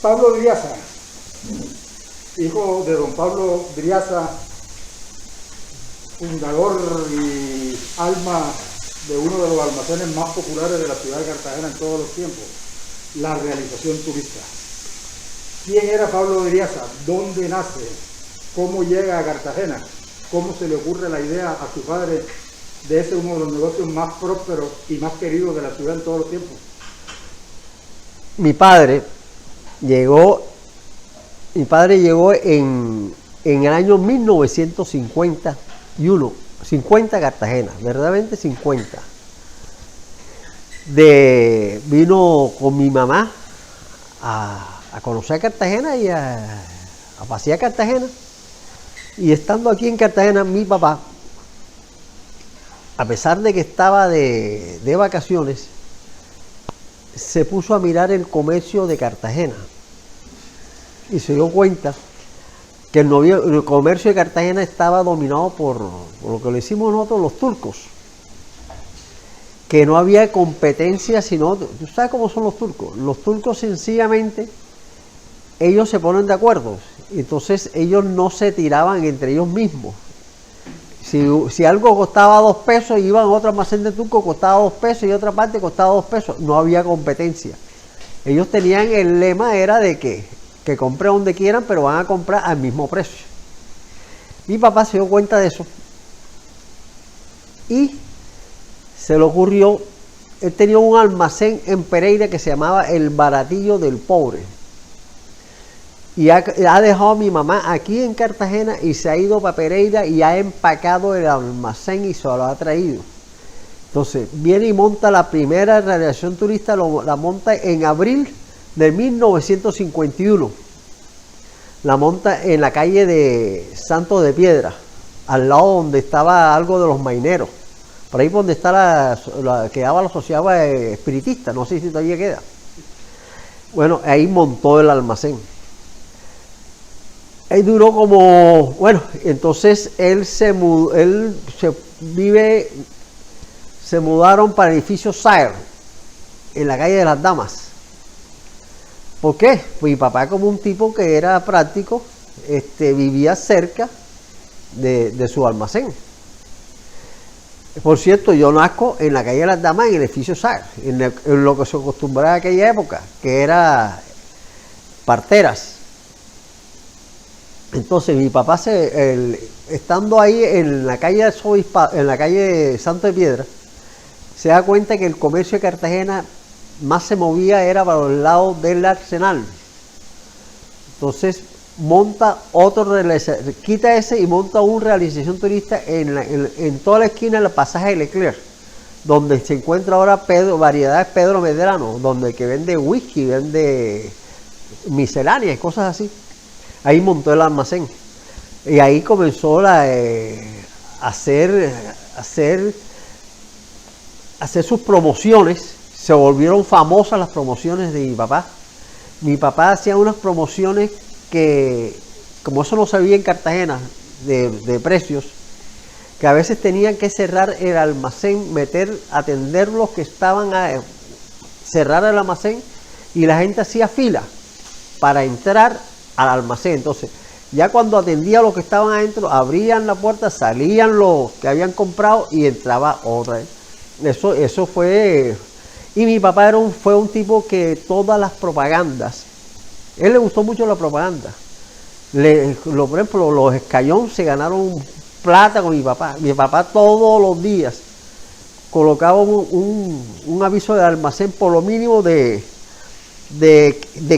Pablo Driaza, hijo de don Pablo Driaza, fundador y alma de uno de los almacenes más populares de la ciudad de Cartagena en todos los tiempos, la realización turista. ¿Quién era Pablo Driaza? ¿Dónde nace? ¿Cómo llega a Cartagena? ¿Cómo se le ocurre la idea a su padre de ese uno de los negocios más prósperos y más queridos de la ciudad en todos los tiempos? Mi padre llegó en el año 1951, 50 a Cartagena, verdaderamente 50. Vino con mi mamá a conocer Cartagena y a pasear Cartagena. Y estando aquí en Cartagena, mi papá, a pesar de que estaba de vacaciones, se puso a mirar el comercio de Cartagena y se dio cuenta que el comercio de Cartagena estaba dominado por lo que le decimos nosotros los turcos, que no había competencia, sino, ¿tú sabes cómo son los turcos? Los turcos sencillamente, ellos se ponen de acuerdo, entonces ellos no se tiraban entre ellos mismos. Si algo costaba 2 pesos, iban a otro almacén de turco, costaba 2 pesos y otra parte costaba 2 pesos, no había competencia. Ellos tenían el lema, era de que compren donde quieran, pero van a comprar al mismo precio. Mi papá se dio cuenta de eso y se le ocurrió, él tenía un almacén en Pereira que se llamaba El Baratillo del Pobre. Y ha dejado a mi mamá aquí en Cartagena y se ha ido para Pereira y ha empacado el almacén y se lo ha traído. Entonces viene y monta la primera realización turista, la monta en abril de 1951. La monta en la calle de Santos de Piedra, al lado donde estaba algo de los maineros. Por ahí donde está quedaba la sociedad espiritista, no sé si todavía queda. Bueno, ahí montó el almacén. Ahí duró como, bueno, entonces se mudaron para el edificio Saer, en la calle de las Damas. ¿Por qué? Pues mi papá, como un tipo que era práctico, vivía cerca de su almacén. Por cierto, yo nazco en la calle de las Damas, en el edificio Saer, en lo que se acostumbraba en aquella época, que era parteras. Entonces mi papá, estando ahí en la calle Santo de Piedra, se da cuenta que el comercio de Cartagena más se movía era para los lados del Arsenal. Entonces monta quita ese y monta una realización turista en toda la esquina del pasaje de Leclerc, donde se encuentra ahora variedades Pedro Medrano, donde el que vende whisky, vende misceláneas y cosas así. Ahí montó el almacén y ahí comenzó a hacer sus promociones. Se volvieron famosas las promociones de mi papá. Mi papá hacía unas promociones que, como eso no se veía en Cartagena, de precios, que a veces tenían que cerrar el almacén, atender los que estaban cerrar el almacén, y la gente hacía fila para entrar al almacén. Entonces ya cuando atendía a los que estaban adentro, abrían la puerta, salían los que habían comprado y entraba otra vez. Eso fue. Y mi papá fue un tipo que todas las propagandas, él le gustó mucho la propaganda. Por ejemplo, los Escayón se ganaron plata con mi papá. Mi papá todos los días colocaba un aviso de almacén por lo mínimo de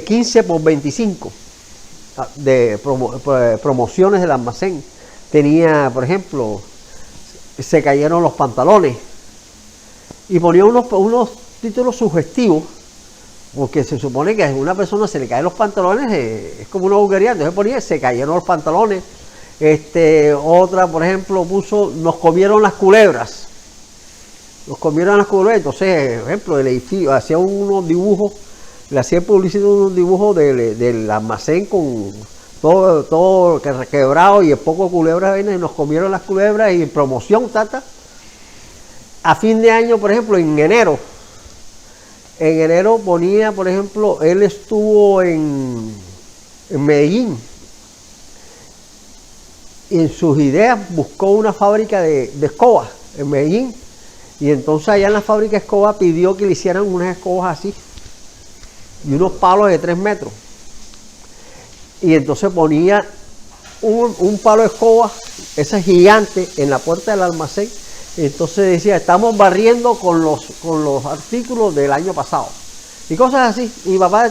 15 por 25 de promociones del almacén. Tenía, por ejemplo, se cayeron los pantalones y ponía unos títulos sugestivos, porque se supone que a una persona se le caen los pantalones, es como una vulgaridad. Entonces ponía, se cayeron los pantalones. Otra, por ejemplo, puso, nos comieron las culebras. Entonces, por ejemplo, el edificio hacía unos dibujos, le hacía publicidad unos dibujos del almacén con todo quebrado y el poco culebras, y nos comieron las culebras y promoción, tata. A fin de año, por ejemplo, en enero, En enero ponía, por ejemplo, él estuvo en Medellín y en sus ideas buscó una fábrica de escobas en Medellín, y entonces allá en la fábrica de escobas pidió que le hicieran unas escobas así y unos palos de 3 metros, y entonces ponía un palo de escoba, ese gigante, en la puerta del almacén. Entonces decía, estamos barriendo con los artículos del año pasado y cosas así. Mi papá,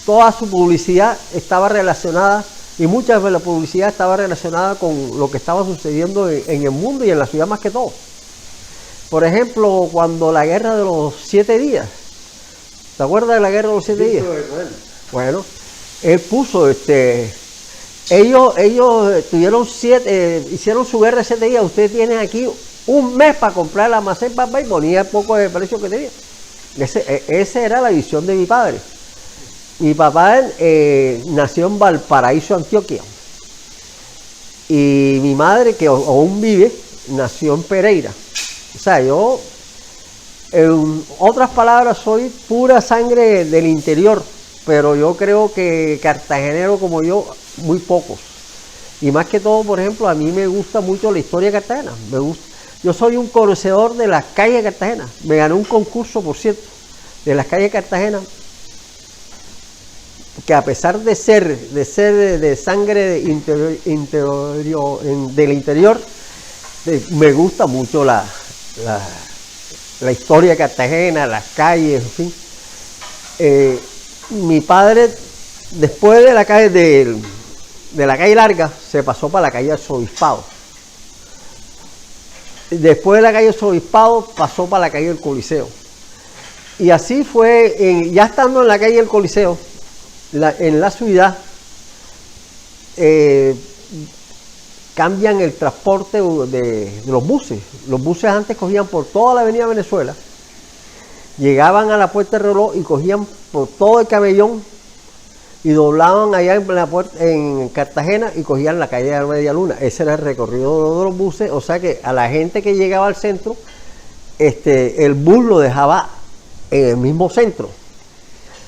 toda su publicidad estaba relacionada, y mucha de la publicidad estaba relacionada con lo que estaba sucediendo en el mundo y en la ciudad más que todo. Por ejemplo, cuando la guerra de los 7 días, ¿te acuerdas de la guerra de los 7 días? Bueno, él puso, ellos tuvieron hicieron su guerra de 7 días, ustedes tienen aquí un mes para comprar el almacén, papá, y ponía el poco de precio que tenía. Esa era la visión de mi padre. Mi papá nació en Valparaíso, Antioquia, y mi madre, que aún vive, nació en Pereira. O sea, yo, en otras palabras, soy pura sangre del interior, pero yo creo que cartagenero como yo, muy pocos. Y más que todo, por ejemplo, a mí me gusta mucho la historia de Cartagena. Yo soy un conocedor de las calles de Cartagena. Me gané un concurso, por cierto, de las calles de Cartagena, que a pesar de ser de sangre del interior, me gusta mucho la historia de Cartagena, las calles, en fin. Mi padre, después de la calle Larga, se pasó para la calle Arzobispado. Después de la calle Arzobispado pasó para la calle del Coliseo. Y así fue, ya estando en la calle del Coliseo, en la ciudad, cambian el transporte de los buses. Los buses antes cogían por toda la avenida Venezuela, llegaban a la Puerta del Reloj y cogían por todo el Camellón y doblaban allá en Cartagena y cogían la calle de la Media Luna. Ese era el recorrido de los buses. O sea que a la gente que llegaba al centro, el bus lo dejaba en el mismo centro.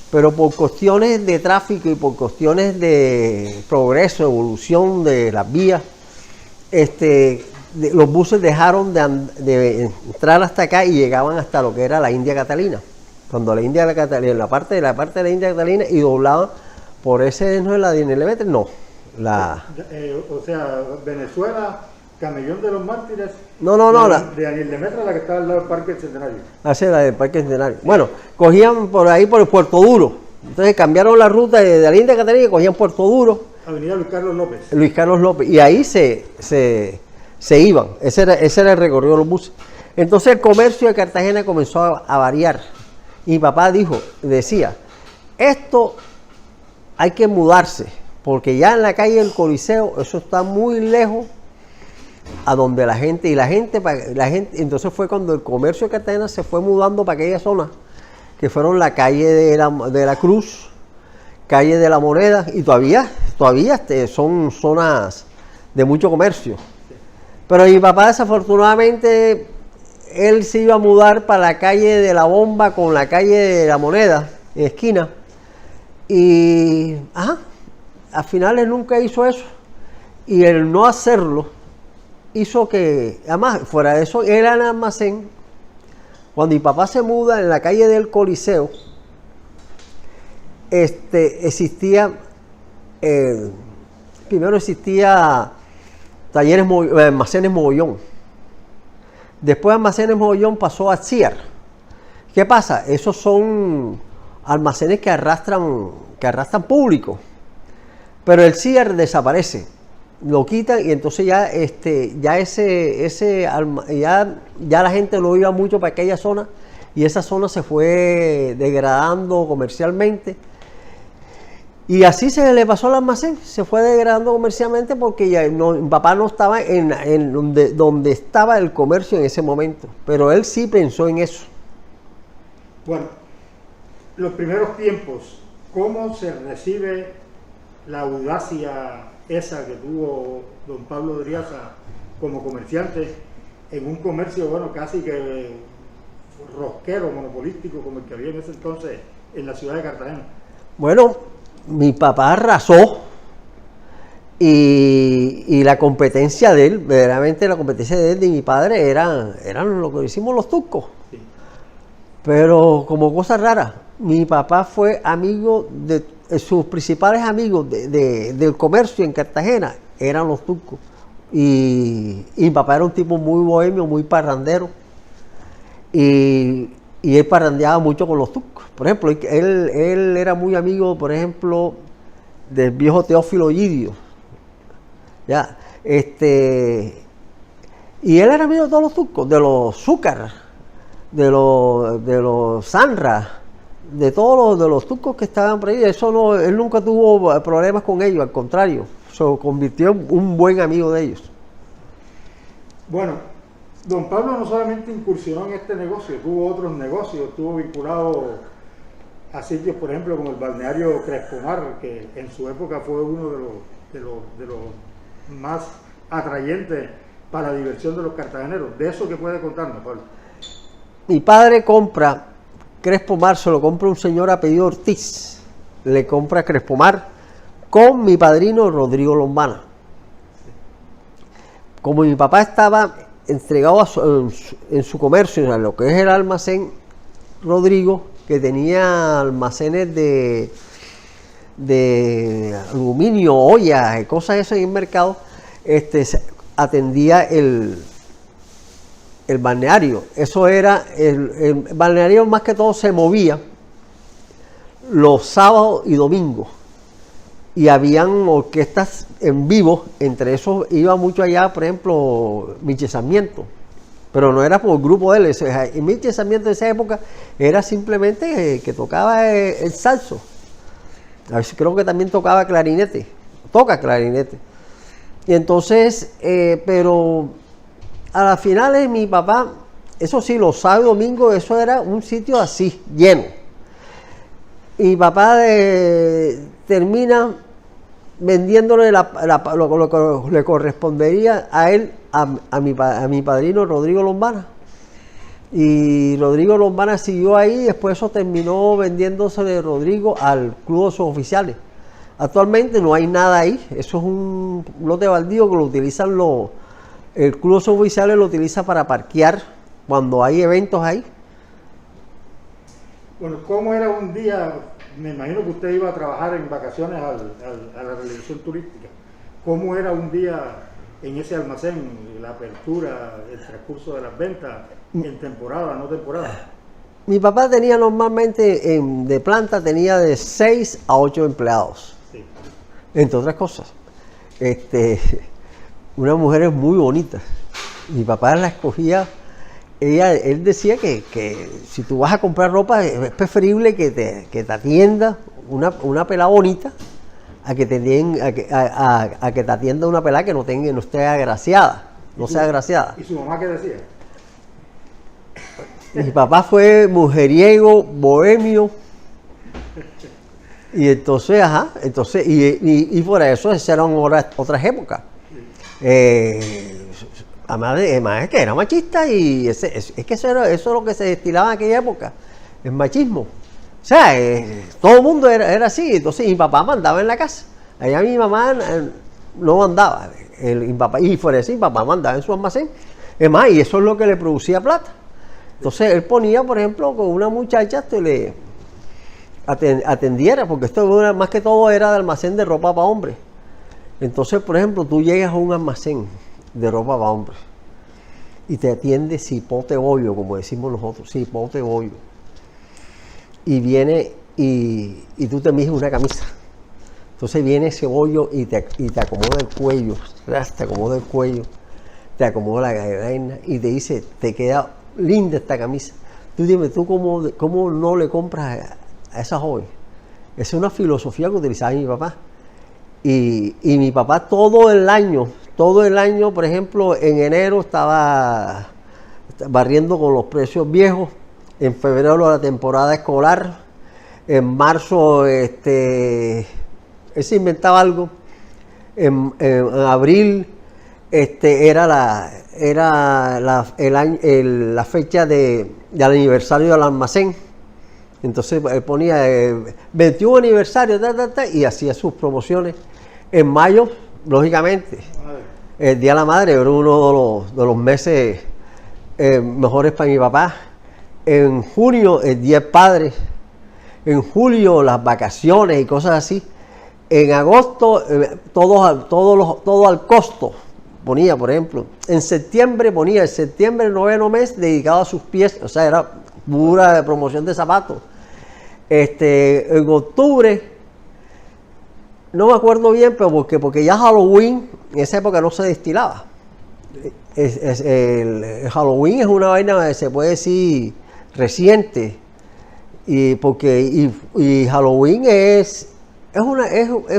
Pero por cuestiones de tráfico y por cuestiones de progreso, evolución de las vías, los buses dejaron de entrar hasta acá y llegaban hasta lo que era la India Catalina. Cuando la India Catalina, la parte de la India Catalina, y doblaban por ese, no es la Dinelemetre, no. O sea, Venezuela, Camellón de los Mártires. No. De Daniel Lemaitre, la que está al lado del Parque Centenario. Así era, del Parque Centenario. Bueno, cogían por ahí por el Puerto Duro. Entonces cambiaron la ruta de la India Catalina y cogían Puerto Duro. Avenida Luis Carlos López. Luis Carlos López. Y ahí se iban. Ese era el recorrido de los buses. Entonces el comercio de Cartagena comenzó a variar. Y mi papá decía, esto hay que mudarse, porque ya en la calle del Coliseo eso está muy lejos a donde la gente, entonces fue cuando el comercio de Cartagena se fue mudando para aquella zona, que fueron la calle de la Cruz, calle de la Moneda, y todavía son zonas de mucho comercio. Pero mi papá, desafortunadamente, él se iba a mudar para la calle de la Bomba con la calle de la Moneda, en esquina, y al final él nunca hizo eso, y el no hacerlo hizo que, además, fuera de eso, era el almacén. Cuando mi papá se muda en la calle del Coliseo, primero existía almacenes Mogollón. Después almacenes Mogollón pasó a CIAR. ¿Qué pasa? Esos son almacenes que arrastran público. Pero el CIAR desaparece. Lo quitan y entonces ya la gente no iba mucho para aquella zona, y esa zona se fue degradando comercialmente, y así se le pasó al almacén, se fue degradando comercialmente porque mi papá no estaba en donde estaba el comercio en ese momento, pero él sí pensó en eso. Bueno, los primeros tiempos, ¿cómo se recibe la audacia esa que tuvo don Pablo Driaza como comerciante en un comercio, bueno, casi que rosquero, monopolístico como el que había en ese entonces en la ciudad de Cartagena? Bueno, mi papá arrasó y la competencia de él, verdaderamente la competencia de él y mi padre eran lo que hicimos los tucos. Sí. Pero como cosa rara, mi papá fue amigo de sus principales amigos del comercio en Cartagena, eran los tucos. Y mi papá era un tipo muy bohemio, muy parrandero. Y él parrandeaba mucho con los tucos. Por ejemplo, él era muy amigo, por ejemplo, del viejo Teófilo Yidio. Ya, y él era amigo de todos los tucos, de los Zúcar, de los Sanra, de todos de los tucos que estaban por ahí. Eso no, él nunca tuvo problemas con ellos, al contrario, se convirtió en un buen amigo de ellos. Bueno, don Pablo no solamente incursionó en este negocio, tuvo otros negocios, estuvo vinculado a sitios, por ejemplo, como el balneario Crespomar, que en su época fue uno de los más atrayentes para la diversión de los cartageneros. ¿De eso qué puede contarnos, Pablo? Mi padre compra Crespomar, se lo compra un señor apellido Ortiz, le compra Crespomar con mi padrino Rodrigo Lombana. Como mi papá estaba entregado en su comercio, en lo que es el almacén Rodrigo, que tenía almacenes de aluminio, ollas, cosas de eso en el mercado, atendía el balneario. Eso era, el balneario más que todo se movía los sábados y domingos. Y habían orquestas en vivo, entre esos iba mucho allá, por ejemplo, Miche Sarmiento, pero no era por el grupo de él. Y Miche Sarmiento en esa época era simplemente que tocaba el salso. A veces creo que también tocaba clarinete, toca clarinete. Y entonces, pero a las finales mi papá, eso sí, los sábados y domingos, eso era un sitio así, lleno. Y mi papá termina vendiéndole lo que le correspondería a él, a mi padrino Rodrigo Lombana. Y Rodrigo Lombana siguió ahí, después eso terminó vendiéndose de Rodrigo al Club de Suboficiales. Actualmente no hay nada ahí, eso es un lote baldío que lo utilizan el Club de Suboficiales lo utiliza para parquear cuando hay eventos ahí. Bueno, ¿cómo era un día? Me imagino que usted iba a trabajar en vacaciones a la realización turística. ¿Cómo era un día en ese almacén, la apertura, el transcurso de las ventas, en temporada, no temporada? Mi papá tenía normalmente de planta, tenía de 6 a 8 empleados, sí. Entre otras cosas. Unas mujeres muy bonitas. Mi papá la escogía. Él decía que si tú vas a comprar ropa es preferible que te atienda una pelada bonita a que te atienda una pelada que no esté agraciada, no sea agraciada. ¿Y su mamá qué decía? Mi papá fue mujeriego, bohemio, y entonces, y por eso esas eran otras épocas. Además es que era machista y es que eso es lo que se destilaba en aquella época, el machismo. O sea, todo el mundo era así. Entonces mi papá mandaba en la casa. Allá mi mamá no mandaba. Y fuera de eso mi papá mandaba en su almacén. Es más, y eso es lo que le producía plata. Entonces él ponía, por ejemplo, con una muchacha le atendiera, porque esto más que todo era de almacén de ropa para hombres. Entonces, por ejemplo, tú llegas a un almacén de ropa para hombres y te atiende cipote bollo, como decimos nosotros, cipote bollo, y viene y tú te mides una camisa. Entonces viene ese bollo y te acomoda el cuello, te acomoda la cadena y te dice, te queda linda esta camisa. Tú dime, ¿tú cómo no le compras a esa joven? Esa es una filosofía que utilizaba mi papá. Y mi papá todo el año, por ejemplo, en enero estaba barriendo con los precios viejos, en febrero la temporada escolar, en marzo él se inventaba algo, en abril la fecha del aniversario del almacén. Entonces él ponía 21 aniversario, y hacía sus promociones. En mayo, lógicamente, el Día de la Madre era uno de los meses mejores para mi papá. En junio, el Día del Padre. En julio, las vacaciones y cosas así. En agosto, todo al costo. Ponía, por ejemplo, en septiembre ponía, el septiembre, el 9º mes, dedicado a sus pies, o sea, era pura promoción de zapatos. En octubre, no me acuerdo bien, pero porque ya Halloween, en esa época no se destilaba. El Halloween es una vaina, se puede decir, reciente, y Halloween es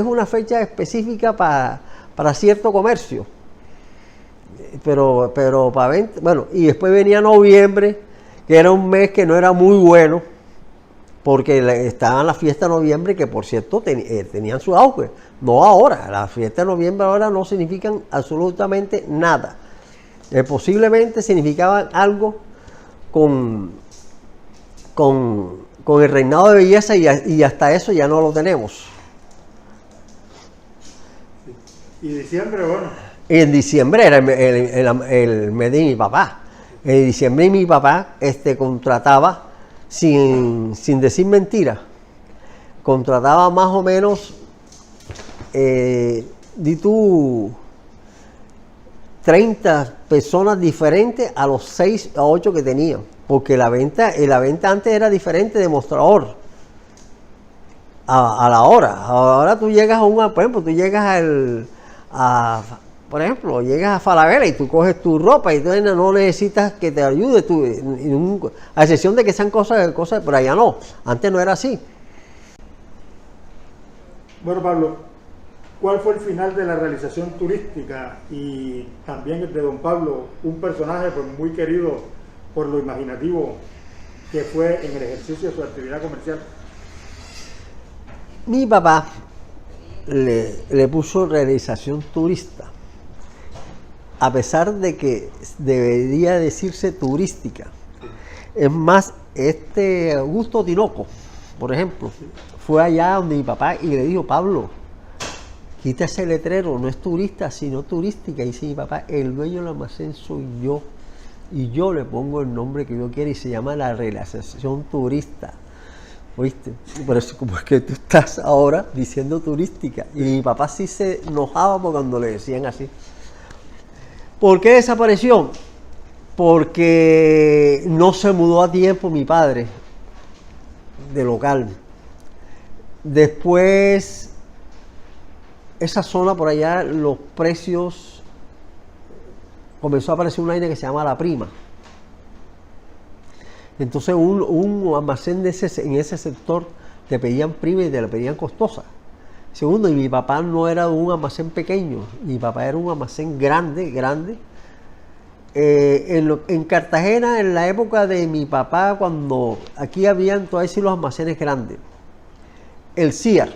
una fecha específica para cierto comercio. Pero para venta, bueno, y después venía noviembre, que era un mes que no era muy bueno, porque estaban las fiestas de noviembre, que por cierto tenían su auge. No ahora, las fiestas de noviembre ahora no significan absolutamente nada. Posiblemente significaban algo con el reinado de belleza, y hasta eso ya no lo tenemos. Y diciembre, bueno. En diciembre era el mes de mi papá. En diciembre mi papá contrataba, sin decir mentiras, contrataba más o menos, di tú, 30 personas diferentes a los 6 a 8 que tenían. Porque la venta antes era diferente de mostrador a la hora. Ahora tú llegas por ejemplo, llegas a Falabella y tú coges tu ropa y tú no necesitas que te ayude, a excepción de que sean cosas, pero allá no. Antes no era así. Bueno, Pablo, ¿cuál fue el final de la realización turística y también de don Pablo, un personaje pues, muy querido por lo imaginativo que fue en el ejercicio de su actividad comercial? Mi papá le puso realización turista, a pesar de que debería decirse turística. Es más, Augusto Tinoco, por ejemplo, fue allá donde mi papá y le dijo: Pablo, quita ese letrero, no es turista, sino turística. Y dice mi papá: el dueño del almacén soy yo, y yo le pongo el nombre que yo quiera, y se llama la realización turista. ¿Oíste? Por eso, como es que tú estás ahora diciendo turística. Y mi papá sí se enojaba cuando le decían así. ¿Por qué desapareció? Porque no se mudó a tiempo mi padre de local. Después, esa zona por allá, los precios, comenzó a aparecer una vaina que se llama La Prima. Entonces un almacén en ese sector te pedían prima y te la pedían costosa. Segundo, y mi papá no era un almacén pequeño, mi papá era un almacén grande. En Cartagena, en la época de mi papá, cuando aquí habían todavía sí los almacenes grandes, el CIAR,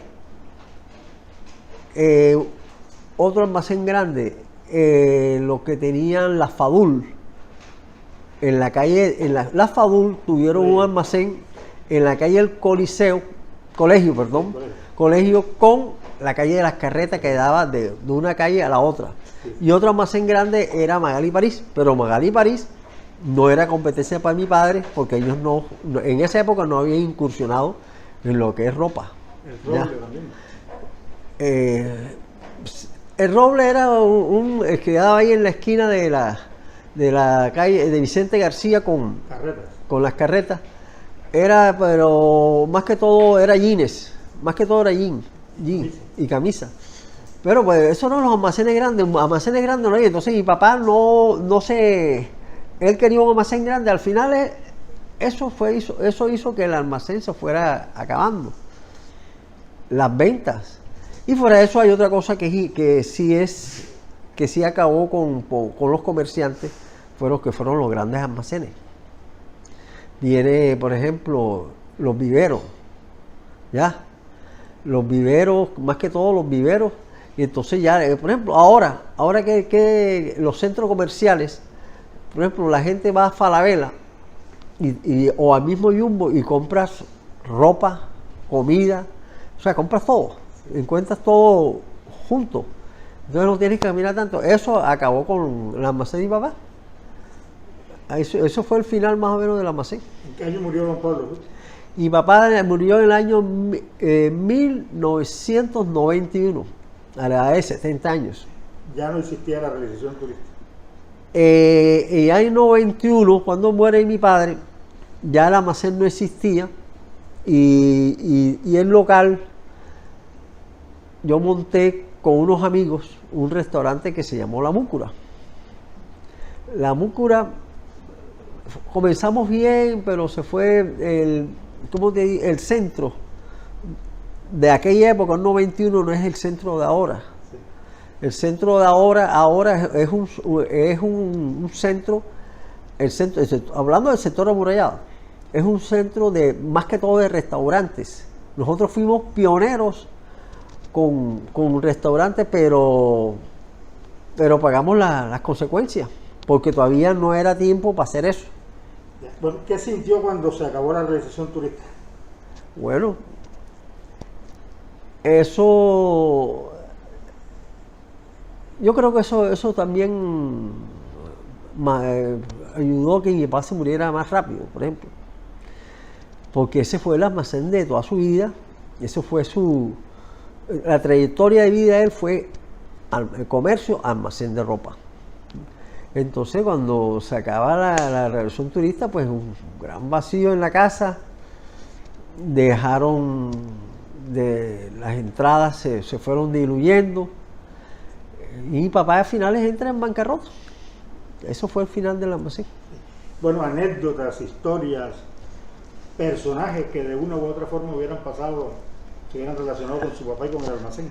otro almacén grande, lo que tenían la FADUL. En la calle, la FADUL tuvieron un almacén en la calle del colegio con la calle de las Carretas, que daba de una calle a la otra. Y otro almacén grande era Magalí París, pero Magalí París no era competencia para mi padre, porque ellos en esa época no habían incursionado en lo que es ropa. El Roble también. El Roble era el que quedaba ahí en la esquina de la calle de Vicente García con las Carretas. Pero más que todo era jeans, jean y camisa. Pero pues eso no, los almacenes grandes no hay. Entonces mi papá él quería un almacén grande. Al final eso hizo que el almacén se fuera acabando, las ventas. Y fuera de eso hay otra cosa que sí acabó con los comerciantes, fueron los grandes almacenes. Viene, por ejemplo, los viveros, ¿ya? Los viveros, más que todo los viveros, Y entonces ya, por ejemplo, ahora que los centros comerciales, por ejemplo, la gente va a Falabella o al mismo Jumbo y compras ropa, comida, o sea, compras todo, encuentras todo junto. Entonces no tienes que caminar tanto. Eso acabó con el almacén de mi papá. Eso fue el final más o menos del almacén. ¿En qué año murió don Pablo? Y papá murió en el año 1991, a la edad de 70 años. Ya no existía la realización turística. En el año 91, cuando muere mi padre, ya el almacén no existía y el local, yo monté con unos amigos un restaurante que se llamó La Múcura. La Múcura, comenzamos bien, pero se fue el centro de aquella época, el 91, no es el centro de ahora. Sí. El centro de ahora es un centro, hablando del sector amurallado, es un centro de más que todo de restaurantes. Nosotros fuimos pioneros con restaurantes, pero pagamos las consecuencias, porque todavía no era tiempo para hacer eso. Bueno, ¿qué sintió cuando se acabó la realización turística? Bueno, eso, yo creo que eso también ayudó a que mi papá se muriera más rápido, por ejemplo, porque ese fue el almacén de toda su vida, eso fue la trayectoria de vida de él fue el comercio, almacén de ropa. Entonces cuando se acaba la revolución turista, pues un gran vacío en la casa, dejaron las entradas, se fueron diluyendo y mi papá a finales entra en bancarrota. Eso fue el final del almacén. Bueno, anécdotas, historias, personajes que de una u otra forma hubieran pasado, se hubieran relacionado con su papá y con el almacén.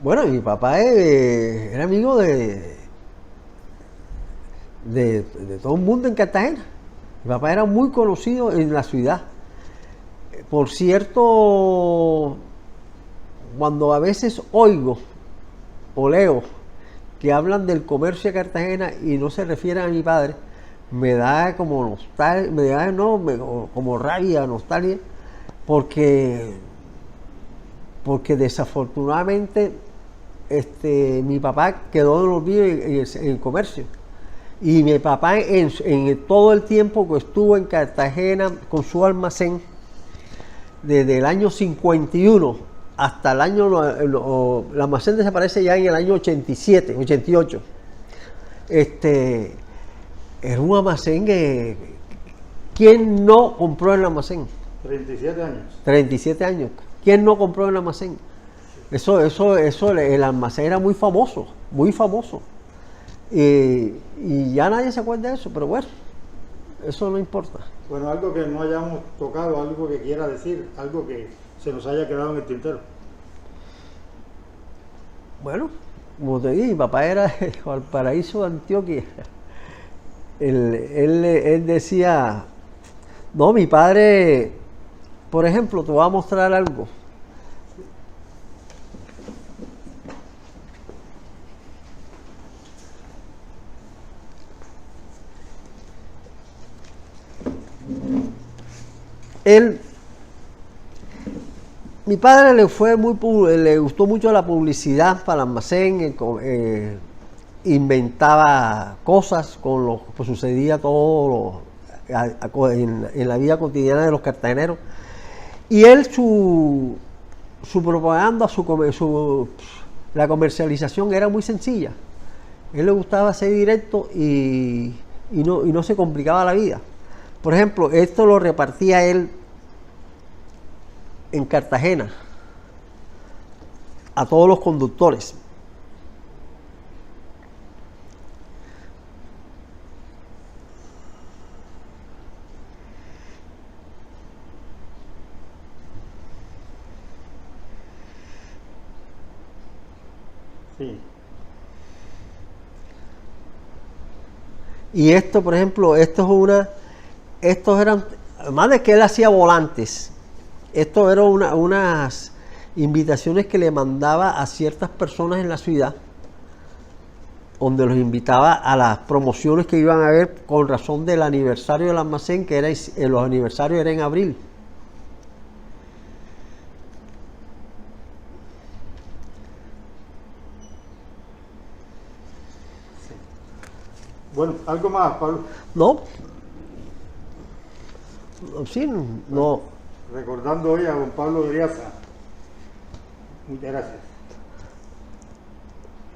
Bueno, mi papá era amigo de todo el mundo en Cartagena. Mi papá era muy conocido en la ciudad. Por cierto, cuando a veces oigo o leo que hablan del comercio de Cartagena y no se refieren a mi padre, me da como nostalgia, como rabia, nostalgia, porque desafortunadamente mi papá quedó en olvido en el comercio. Y mi papá en todo el tiempo que estuvo en Cartagena con su almacén, desde el año 51 hasta el almacén desaparece ya en el año 87, 88. Era un almacén que, ¿quién no compró el almacén? 37 años. 37 años. ¿Quién no compró el almacén? El almacén era muy famoso, muy famoso. Y ya nadie se acuerda de eso, pero bueno, eso no importa. Bueno, algo que no hayamos tocado, algo que quiera decir, algo que se nos haya quedado en el tintero. Bueno, como te dije, mi papá era de Valparaíso, de Antioquia. Él decía, no, mi padre, por ejemplo, te voy a mostrar algo. Mi padre le gustó mucho la publicidad para el almacén, inventaba cosas con lo que sucedía todo en la vida cotidiana de los cartageneros. Y él su propaganda, la comercialización era muy sencilla. Él le gustaba ser directo y no se complicaba la vida. Por ejemplo, esto lo repartía él en Cartagena a todos los conductores. Sí. Y esto, por ejemplo, estos eran, además de que él hacía volantes, esto eran invitaciones que le mandaba a ciertas personas en la ciudad, donde los invitaba a las promociones que iban a haber con razón del aniversario del almacén, que era, los aniversarios eran en abril. Bueno, algo más, Pablo. No, sí, no. Recordando hoy a don Pablo Driaza. Muchas gracias.